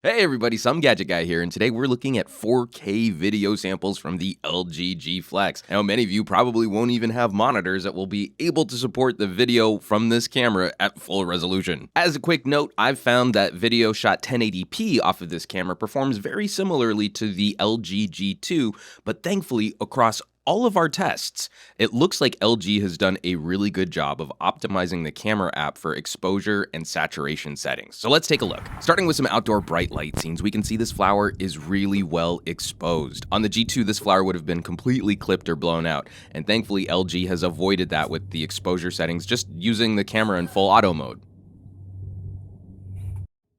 Hey everybody, Some Gadget Guy here, and today we're looking at 4K video samples from the LG G Flex. Now, many of you probably won't even have monitors that will be able to support the video from this camera at full resolution. As a quick note, I've found that video shot 1080p off of this camera performs very similarly to the LG G2, but thankfully across all of our tests, it looks like LG has done a really good job of optimizing the camera app for exposure and saturation settings. So let's take a look. Starting with some outdoor bright light scenes, we can see this flower is really well exposed. On the G2, this flower would have been completely clipped or blown out, and thankfully LG has avoided that with the exposure settings, just using the camera in full auto mode.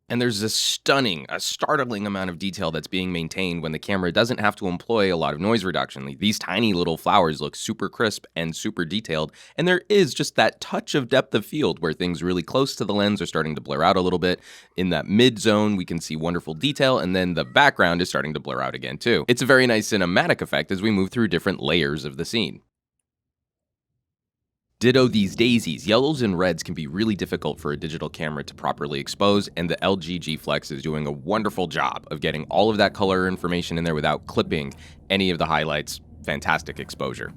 And there's a startling amount of detail that's being maintained when the camera doesn't have to employ a lot of noise reduction. These tiny little flowers look super crisp and super detailed, and there is just that touch of depth of field where things really close to the lens are starting to blur out a little bit. In that mid zone, we can see wonderful detail, and then the background is starting to blur out again too. It's a very nice cinematic effect as we move through different layers of the scene. Ditto these daisies. Yellows and reds can be really difficult for a digital camera to properly expose, and the LG G Flex is doing a wonderful job of getting all of that color information in there without clipping any of the highlights. Fantastic exposure.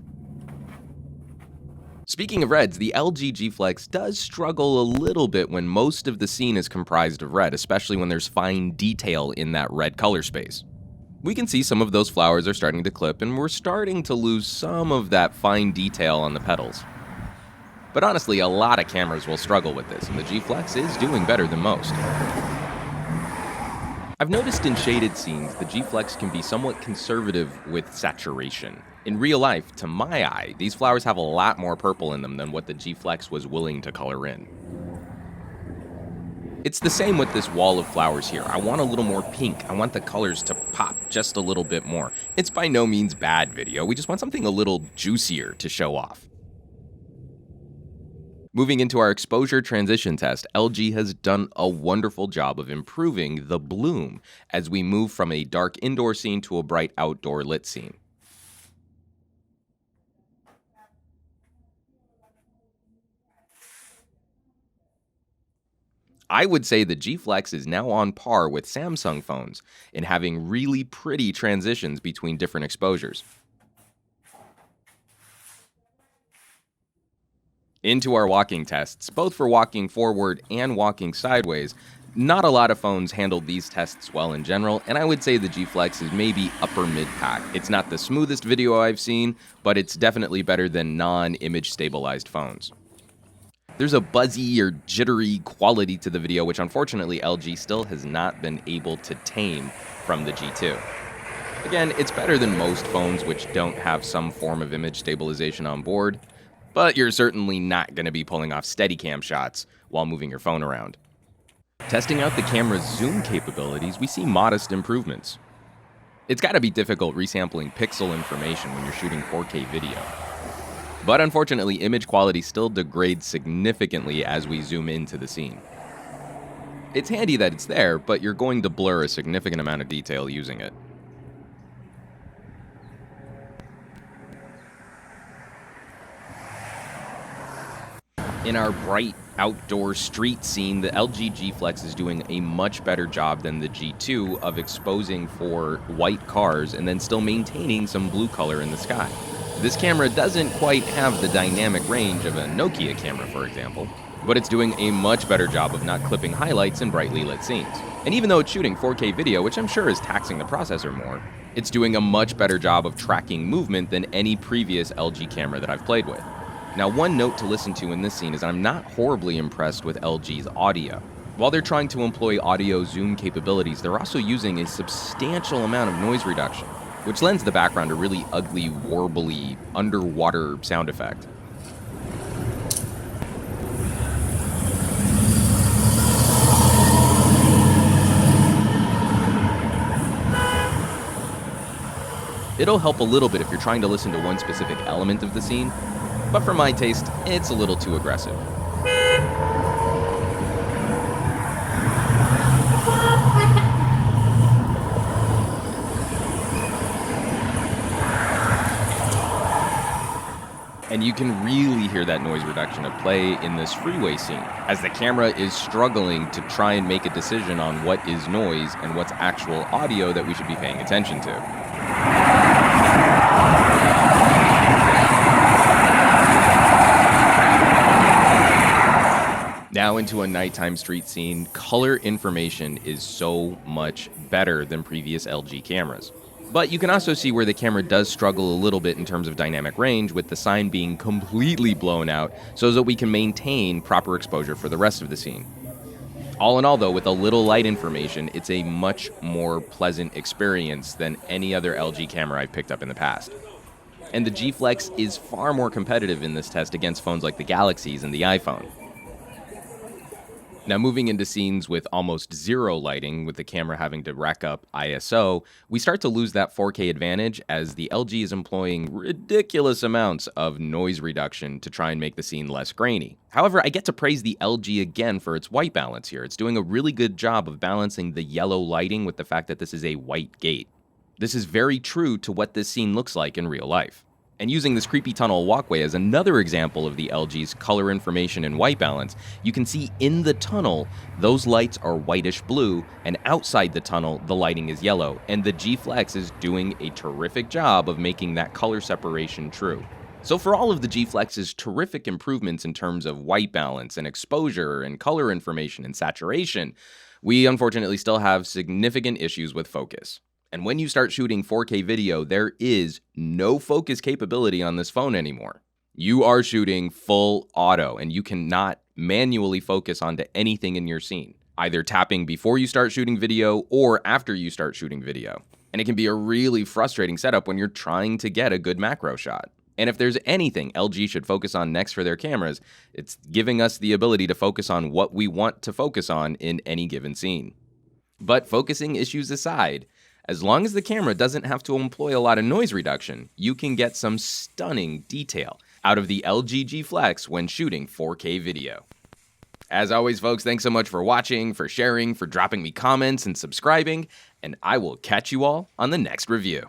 Speaking of reds, the LG G Flex does struggle a little bit when most of the scene is comprised of red, especially when there's fine detail in that red color space. We can see some of those flowers are starting to clip, and we're starting to lose some of that fine detail on the petals. But honestly, a lot of cameras will struggle with this, and the G Flex is doing better than most. I've noticed in shaded scenes, the G Flex can be somewhat conservative with saturation. In real life, to my eye, these flowers have a lot more purple in them than what the G Flex was willing to color in. It's the same with this wall of flowers here. I want a little more pink. I want the colors to pop just a little bit more. It's by no means bad video, we just want something a little juicier to show off. Moving into our exposure transition test, LG has done a wonderful job of improving the bloom as we move from a dark indoor scene to a bright outdoor lit scene. I would say the G Flex is now on par with Samsung phones in having really pretty transitions between different exposures. Into our walking tests, both for walking forward and walking sideways. Not a lot of phones handle these tests well in general, and I would say the G Flex is maybe upper mid-pack. It's not the smoothest video I've seen, but it's definitely better than non-image stabilized phones. There's a buzzy or jittery quality to the video, which unfortunately LG still has not been able to tame from the G2. Again, it's better than most phones which don't have some form of image stabilization on board, but you're certainly not going to be pulling off Steadicam shots while moving your phone around. Testing out the camera's zoom capabilities, we see modest improvements. It's got to be difficult resampling pixel information when you're shooting 4K video. But unfortunately, image quality still degrades significantly as we zoom into the scene. It's handy that it's there, but you're going to blur a significant amount of detail using it. In our bright outdoor street scene, the LG G Flex is doing a much better job than the G2 of exposing for white cars and then still maintaining some blue color in the sky. This camera doesn't quite have the dynamic range of a Nokia camera, for example, but it's doing a much better job of not clipping highlights in brightly lit scenes. And even though it's shooting 4K video, which I'm sure is taxing the processor more, it's doing a much better job of tracking movement than any previous LG camera that I've played with. Now, one note to listen to in this scene is I'm not horribly impressed with LG's audio. While they're trying to employ audio zoom capabilities, they're also using a substantial amount of noise reduction, which lends the background a really ugly, warbly, underwater sound effect. It'll help a little bit if you're trying to listen to one specific element of the scene, but for my taste, it's a little too aggressive. And you can really hear that noise reduction at play in this freeway scene, as the camera is struggling to try and make a decision on what is noise and what's actual audio that we should be paying attention to. Now into a nighttime street scene, color information is so much better than previous LG cameras. But you can also see where the camera does struggle a little bit in terms of dynamic range, with the sign being completely blown out so that we can maintain proper exposure for the rest of the scene. All in all though, with a little light information, it's a much more pleasant experience than any other LG camera I've picked up in the past. And the G Flex is far more competitive in this test against phones like the Galaxies and the iPhone. Now, moving into scenes with almost zero lighting, with the camera having to rack up ISO, we start to lose that 4K advantage as the LG is employing ridiculous amounts of noise reduction to try and make the scene less grainy. However, I get to praise the LG again for its white balance here. It's doing a really good job of balancing the yellow lighting with the fact that this is a white gate. This is very true to what this scene looks like in real life. And using this creepy tunnel walkway as another example of the LG's color information and white balance, you can see in the tunnel, those lights are whitish blue, and outside the tunnel, the lighting is yellow, and the G Flex is doing a terrific job of making that color separation true. So for all of the G Flex's terrific improvements in terms of white balance and exposure and color information and saturation, we unfortunately still have significant issues with focus. And when you start shooting 4K video, there is no focus capability on this phone anymore. You are shooting full auto, and you cannot manually focus onto anything in your scene, either tapping before you start shooting video or after you start shooting video. And it can be a really frustrating setup when you're trying to get a good macro shot. And if there's anything LG should focus on next for their cameras, it's giving us the ability to focus on what we want to focus on in any given scene. But focusing issues aside, as long as the camera doesn't have to employ a lot of noise reduction, you can get some stunning detail out of the LG G Flex when shooting 4K video. As always, folks, thanks so much for watching, for sharing, for dropping me comments and subscribing, and I will catch you all on the next review.